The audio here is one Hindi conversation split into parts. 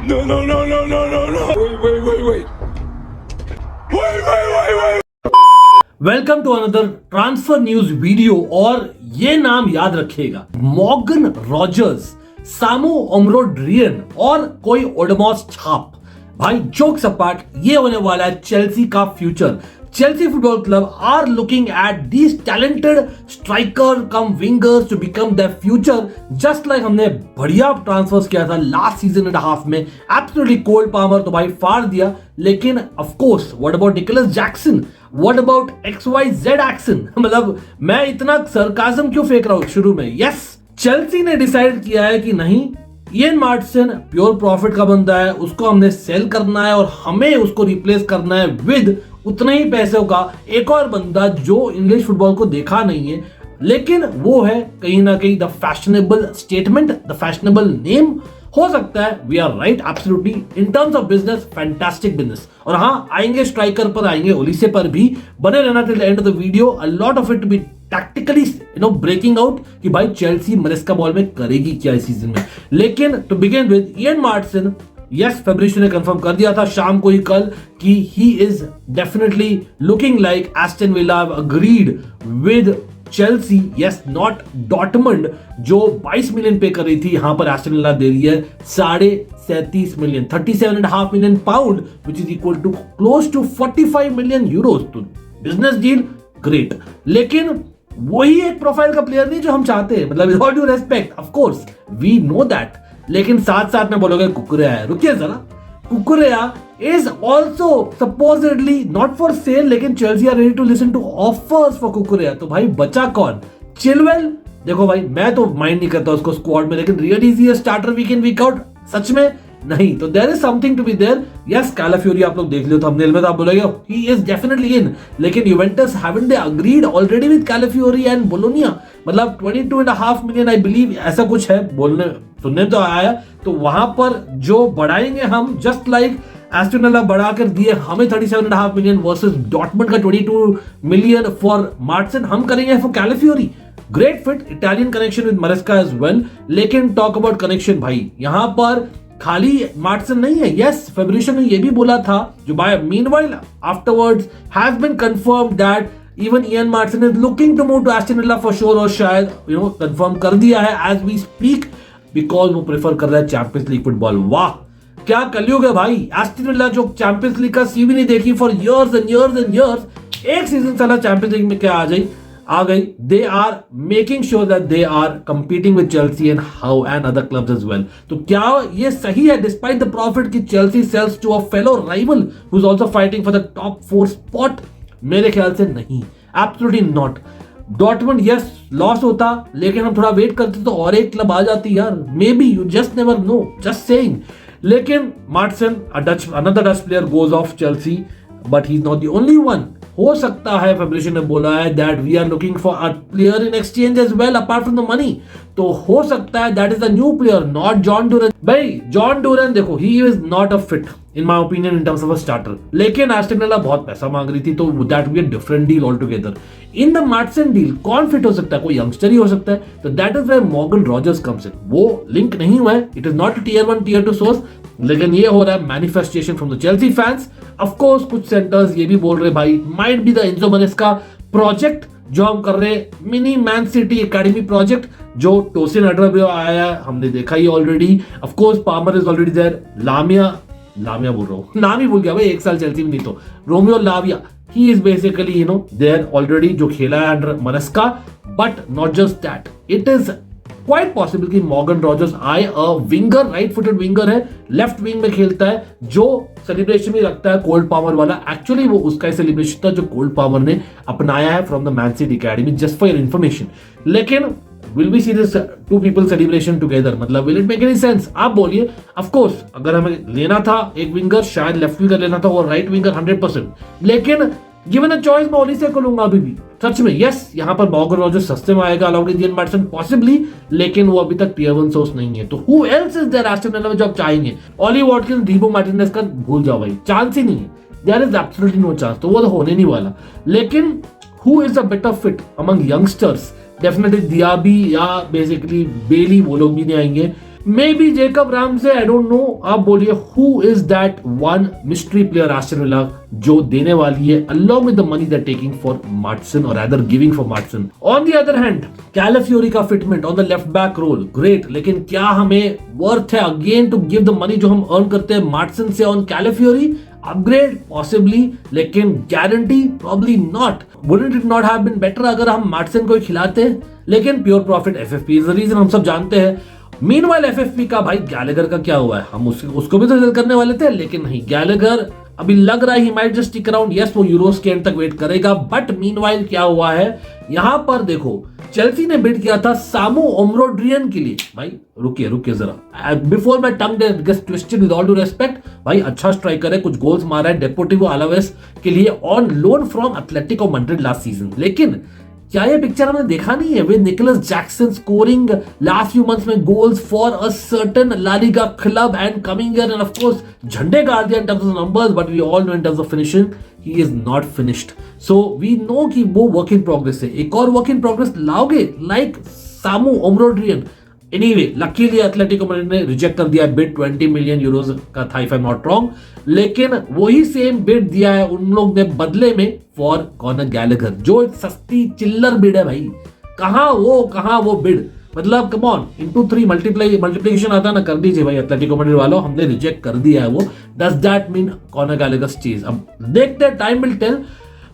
No, no, no, no, no, no, no. Wait. Wait. Welcome to another transfer news video. और ये नाम याद रखिएगा, मॉर्गन रॉजर्स, सामू ओमरोड्रियन और कोई ओडमॉस छाप। भाई जोक्स अपार्ट, ये होने वाला है चेल्सी का future. Chelsea Football Club are looking at these talented striker come wingers to become their future, just like हमने बढ़िया ट्रांसफर्स किया था लास्ट सीजन एंड हाफ में। एब्सोल्युटली कोल पामर तो भाई फाड़ दिया, लेकिन of course what about Nicholas Jackson, what about XYZ action. मतलब मैं इतना सरकाज़म क्यों फेंक रहा हूं शुरू में। यस, चेल्सी ने डिसाइड किया है कि नहीं, इयन मार्टिसन प्योर प्रॉफिट का बंदा है, उसको हमने सेल करना है और हमें उसको रिप्लेस करना है विद उतने ही पैसों का एक और बंदा जो इंग्लिश फुटबॉल को देखा नहीं है, लेकिन वो है कहीं ना कहीं the fashionable statement, the fashionable name. हो सकता है we are right absolutely in terms of business, fantastic business. और हाँ, आएंगे स्ट्राइकर पर, आएंगे ओलिसे पर भी। बने रहना till the end of the video, a lot of it be tactically breaking out कि भाई चेल्सी मरेस्का बॉल में करेगी क्या इस सीजन में। लेकिन to begin with Ian Maatsen, yes, Fabrizio ने कंफर्म कर दिया था शाम को ही कल कि he is definitely looking like Aston villa have agreed with Chelsea, yes not Dortmund, जो 22 मिलियन पे कर रही थी। यहां पर एस्टन विला दे रही है 37.5 million, 37.5 million pound, which is equal to close to 45 million euros. तो बिजनेस डील ग्रेट, लेकिन वही एक प्रोफाइल का प्लेयर नहीं जो हम चाहते हैं। मतलब with all due respect, of course we know that, लेकिन साथ साथ में बोलोगे कुकुरेया है। रुकिए जरा, Cucurella is also supposedly not for sale, लेकिन Chelsea are ready to listen to offers for Cucurella. तो भाई बचा कौन? चिलवेल। देखो भाई, मैं तो माइंड नहीं करता उसको स्क्वाड में, लेकिन रियल इजी है starter week in week out, सच में नहीं। तो there is something to be there. Yes, Calafiori आप लोग देख लियो थंबनेल में, तो आप बोलोगे ही इज डेफिनेटली इन, लेकिन Juventus haven't they agreed already with Calafiori and Bologna? मतलब 22.5 मिलियन आई बिलीव, ऐसा कुछ है बोलने सुनने तो आया। तो वहां पर जो बढ़ाएंगे हम, जस्ट लाइक एस्टन विला बढ़ाकर दिए हमें 37.5 मिलियन वर्सेस डॉर्टमंड का 22 मिलियन फॉर मार्टिसन, हम करेंगे for Calafiori. Great fit, Italian connection with Maresca as well. लेकिन टॉक अबाउट कनेक्शन भाई, यहां पर खाली मार्टिसन नहीं है। यस, फेब्रिशियो ने यह भी बोला था, जो by meanwhile afterwards has been confirmed that even Ian Maatsen is looking to move to Aston Villa for sure, और शायद कंफर्म कर दिया है एज वी स्पीक, बिकॉज वो प्रेफर कर रहा है चैंपियंस लीग फुटबॉल। वाह क्या कलयुग है भाई। एस्टन विला जो चैंपियंस लीग का सीवी नहीं देखी for years and years and years, एक सीजन साला चैंपियंस लीग में क्या आ गई। They are making sure that they are competing with Chelsea and how and other clubs as well. तो क्या ये सही है डिस्पाइट द प्रॉफिट कि Chelsea sells to a fellow rival who is also fighting for the top 4 spot? मेरे ख्याल से नहीं, absolutely not. Dortmund yes loss होता, लेकिन हम थोड़ा वेट करते तो और एक क्लब आ जाती यार, maybe, you just never know, just saying. लेकिन Maatsen, another Dutch player goes off Chelsea, but he is not the only one. हो सकता है, फेब्रिशियो ने बोला है that we are looking for a player in exchange as well apart from the money. तो हो सकता है that is a new player, not Jhon Duran. भाई जॉन डूरन देखो, he is not a fit in my opinion in terms of a starter, लेकिन एस्टन विला बहुत पैसा मांग रही थी, तो that be a different deal all together. In the Maatsen deal कौन फिट हो सकता है? कोई यंगस्टर ही हो सकता है। तो that is where Morgan Rogers comes in. वो लिंक नहीं हुआ है, it is not tier 1 tier 2 source, लेकिन ये हो रहा है manifestation from the Chelsea fans. Of course कुछ सेंटर्स ये भी बोल रहे भाई might be the Enzo Maresca project जो हम कर रहे हैं, mini Man City academy project, जो टोसिन अड्राबियो आया है, हमने देखा ही already. Of course Palmer is already there, लामिया बोल रहा हूँ, नाम ही भूल गया भाई, एक साल चेल्सी में नहीं तो Romeo लाविया, he is basically there already, जो खेला है under मरेस्का। But not just that, it is quite possible कि मॉर्गन रॉजर्स आए, अ विंगर, राइट फुटेड विंगर है, लेफ्ट विंग में खेलता है, जो सेलिब्रेशन भी रखता है कोल्ड पामर वाला। एक्चुअली वो उसका सेलिब्रेशन था जो कोल्ड पामर ने अपनाया है from the man City academy, just for your information. लेकिन will we see this two people celebration together? मतलब will it make any sense? आप बोलिए। ऑफ कोर्स अगर हमें लेना था एक विंगर, शायद लेफ्ट विंगर लेना था और राइट विंगर 100%, लेकिन गिवन अ चॉइस मैं ओलिसे को लूंगा अभी भी, सच में। यस, यहाँ पर मॉर्गन रॉजर्स सस्ते में आएगा अलाउड इयन मार्टिसन पॉसिबली, लेकिन वो अभी तक टियर 1 सोर्स नहीं है। तो who else is there Aston Villa में जो आप चाहेंगे? ओली वॉटकिंस, डीबो मार्टिनेज का भूल जाओ भाई, चांस ही नहीं है, there is absolutely no chance, तो वो तो होने नहीं वाला। लेकिन who is a better fit among youngsters? Definitely Diaby या बेसिकली बेली, वो लोग भी नहीं आएंगे। Maybe Jacob Ramsey, I don't know. आप बोलिए who is that one mystery player Aston Villa जो देने वाली है along with the money they're taking for Maatsen or rather giving for Maatsen. On the other hand, Calafiori का fitment on the left back role great, लेकिन क्या हमें worth है again to give the money जो हम earn करते हैं Maatsen से on Calafiori? Upgrade possibly, लेकिन guarantee probably not. Wouldn't it not have been better अगर हम Maatsen को खिलाते? लेकिन pure profit FFP is the reason, हम सब जानते हैं। मीनवाइल एफएफपी का भाई गैलेगर का क्या हुआ है? हम उसको भी तो सेल करने वाले थे, लेकिन नहीं, गैलेगर अभी लग रहा है he might just stick around. Yes, वो यूरोस के एंड तक वेट करेगा, बट मीनवाइल क्या हुआ है यहां पर देखो, चेल्सी ने बिड किया था सामू ओमरोड्रियन के लिए। भाई रुकिए जरा, before my tongue gets twisted, with all due respect, भाई अच्छा स्ट्राइकर है, कुछ गोल्स मारा है डेपोर्टिवो अलावेस के लिए on loan from Atletico Madrid last season. लेकिन क्या ये पिक्चर हमने देखा नहीं है with Nicolas Jackson scoring last few months में goals for a certain La Liga club and coming year, and of course झंडे गाड़ दिया in terms of numbers, but we all know in terms of finishing he is not finished. So we know कि वो वर्क इन प्रोग्रेस है। एक और वर्क इन प्रोग्रेस लाओगे लाइक सामू ओमरोड्रियन। एनीवे, लकीली एथलेटिको मैड्रिड ने रिजेक्ट कर दिया बिड, 20 मिलियन यूरोज का था if I am not wrong, लेकिन वही सेम बिड दिया है उन लोग ने बदले में फॉर कॉनर गैलेगर, जो सस्ती चिल्लर बिड है भाई। कहां वो बिड, मतलब कम ऑन, इनटू 3 मल्टीप्लिकेशन आता ना, कर दीजिए भाई एथलेटिको मैड्रिड वालों, हमने रिजेक्ट कर दिया है वो। Does that mean Conor Gallagher stage? अब देखते हैं, टाइम विल टेल।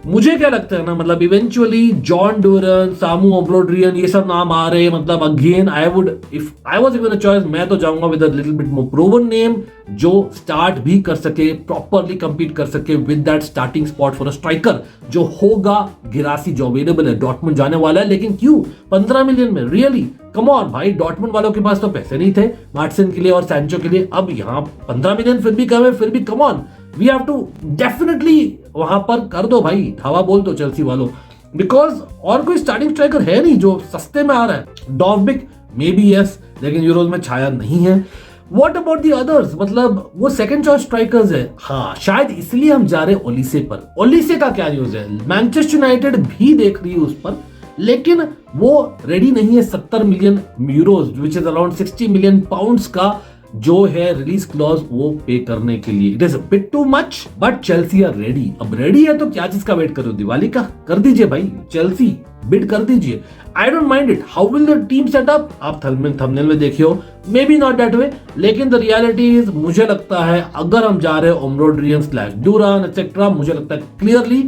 मुझे क्या लगता है ना, मतलब इवेंचुअली जॉन डूरन, सामू ओमरोड्रियन, ये सब नाम आ रहे हैं। मतलब again I would, if I was given a choice, मैं तो जाऊंगा with a little bit more proven name जो स्टार्ट भी कर सके, प्रॉपरली कंपीट कर सके with that starting spot for a striker जो होगा गिरासी, जो अवेलेबल है। डॉर्टमुंड जाने वाला है, लेकिन क्यों 15 मिलियन में? रियली कम ऑन भाई, डॉर्टमुंड वालों के पास तो पैसे नहीं थे मार्टिन के लिए और सैंचो के लिए। अब यहाँ 15 मिलियन फिर भी कम है, फिर भी come on, we have to definitely वहां पर कर दो भाई, धावा बोल दो चेल्सी वालों, बिकॉज और कोई स्टार्टिंग स्ट्राइकर है नहीं जो सस्ते में आ रहा है। डॉर्बिक मे बी यस, लेकिन यूरोज में छाया नहीं है। What about the others? मतलब वो सेकंड चॉइस स्ट्राइकर्स है। हाँ, शायद इसलिए हम जा रहे हैं ओलिसे पर। ओलिसे का क्या न्यूज है? मैनचेस्टर यूनाइटेड भी देख रही है उस पर, लेकिन वो रेडी नहीं है 70 million euros which is around 60 million pounds का जो है रिलीज क्लॉज वो पे करने के लिए। It is a bit too much, but Chelsea are ready. अब रेडी है तो क्या चीज का वेट कर रहे हो? दिवाली का कर दीजिए भाई, चेल्सी बिड कर दीजिए। I don't mind it. How will the team setup? आप थंबनेल में देखिए हो, may be not that way, लेकिन द रियलिटी इज, मुझे लगता है अगर हम जा रहे हैं ओमरोड्रियन स्लैश डूरान एक्सेट्रा, मुझे लगता है क्लियरली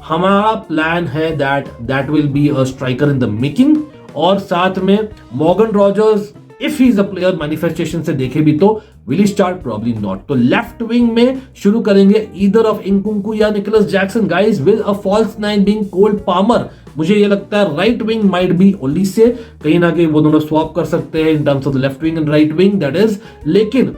हमारा प्लान है that will be a striker in the making. और साथ में Morgan Rogers, if he is a player manifestation से देखे भी तो विल स्टार्ट, प्रॉब्ली नॉट। तो लेफ्ट विंग में शुरू करेंगे ईदर ऑफ इंकुंकू या Nicolas Jackson guys, with a false nine being Cole Palmer. मुझे ये लगता है right wing might be Olise, कहीं ना कहीं वो दोनों स्वैप कर सकते हैं इन terms of the left wing and right wing, that is. लेकिन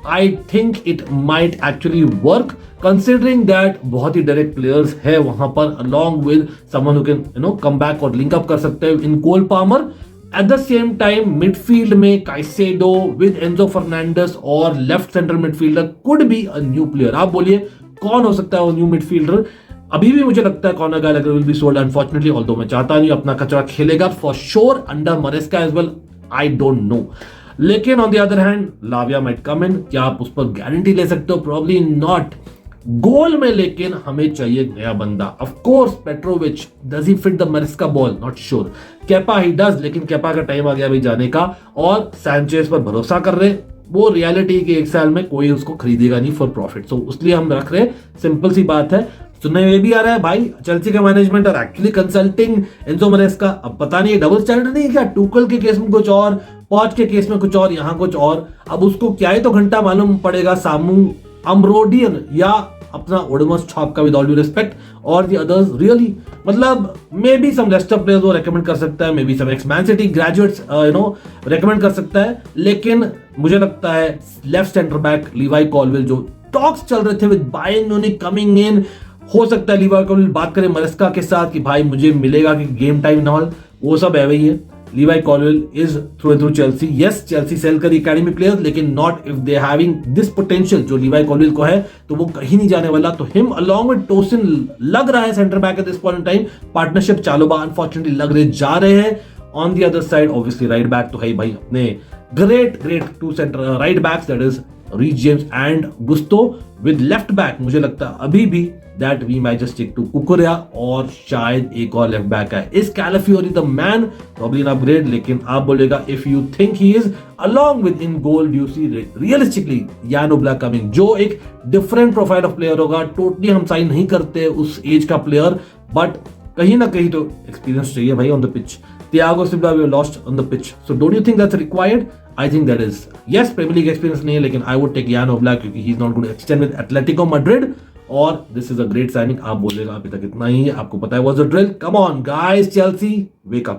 I think it might actually work considering that बहुत ही डायरेक्ट प्लेयर्स है वहां पर, along with someone who can come back और लिंक अप कर सकते हैं in Cole Palmer. At the same time midfield में काइसेडो विद एंजो फर्नांडिस और left centre midfielder could be a new player. आप बोलिए कौन हो सकता है वो न्यू मिडफील्डर? अभी भी मुझे लगता है Conor Gallagher will be sold unfortunately, although मैं चाहता नहीं, अपना कचरा खेलेगा for sure under Maresca as well, I don't know. लेकिन on the other hand Lavia might come in, क्या आप उस पर गारंटी ले सकते हो? Probably not. गोल में लेकिन हमें चाहिए नया बंदा। Of course Petrovic, does he fit the Maresca ball? Not sure. Kepa he does, लेकिन केपा का टाइम आ गया अभी जाने का, और सैंचेज पर भरोसा कर रहे, वो रियलिटी के 1 साल में कोई उसको खरीदेगा नहीं फॉर प्रॉफिट, सो इसलिए हम रख रहे। सिंपल सी बात है। सुनने में भी आ रहा है भाई चेल्सी का मैनेजमेंट और एक्चुअली कंसल्टिंग एंजो मरेस्का। अब पता नहीं डबल स्टैंडर्ड नहीं है क्या? टूकल के केस में कुछ और, पॉच के केस में कुछ और, यहाँ कुछ और। अब उसको क्या ही तो घंटा मालूम पड़ेगा सामू अमरोडियन या अपना ओडोमस छॉप का, विद ऑल ड्यू रिस्पेक्ट, और द अदर्स रियली, मतलब maybe some Leicester players वो रेकमेंड कर सकता है, maybe some ex Man City graduates recommend कर सकता है। लेकिन मुझे लगता है left centre back Levi Colwill, जो टॉक्स चल रहे थे with Bayern Munich coming in, हो सकता है लीवाई कॉलवेल बात करें मरेस्का के साथ कि भाई मुझे मिलेगा कि गेम टाइम नॉल, वो सब है वही है। Levi Colwill is through Chelsea. Yes, Chelsea sell करी academy players, लेकिन not if they having this potential जो Levi Colwill को है, तो वो कहीं नहीं जाने वाला। तो him along with Tosin लग रहा है centre back at this point in time, partnership चालोबा unfortunately लग रहे जा रहे हैं। On the other side obviously right back तो है ही भाई अपने great two center right backs, that is Reece James and Gusto. With left back मुझे लगता है अभी भी that we might just stick to Cucurella और शायद एक और लेफ्ट बैक है. Is Calafiori the man? Probably an upgrade, लेकिन आप बोलेगा if you think he is, along with in goal do you see realistically Jan Oblak coming, जो एक different profile of player होगा. Totally हम साइन नहीं करते उस एज का प्लेयर, बट कहीं ना कहीं तो एक्सपीरियंस चाहिए भाई on the pitch. Thiago Silva we lost on the pitch, so don't you think that's required? I think that is, yes, Premier League experience नहीं है, लेकिन I would take Jan Oblak क्योंकि he's not going to extend with Atletico Madrid, और this is a great signing. आप बोलेगा अभी तक इतना ही, आपको पता है what's the drill. Come on guys, Chelsea, wake up.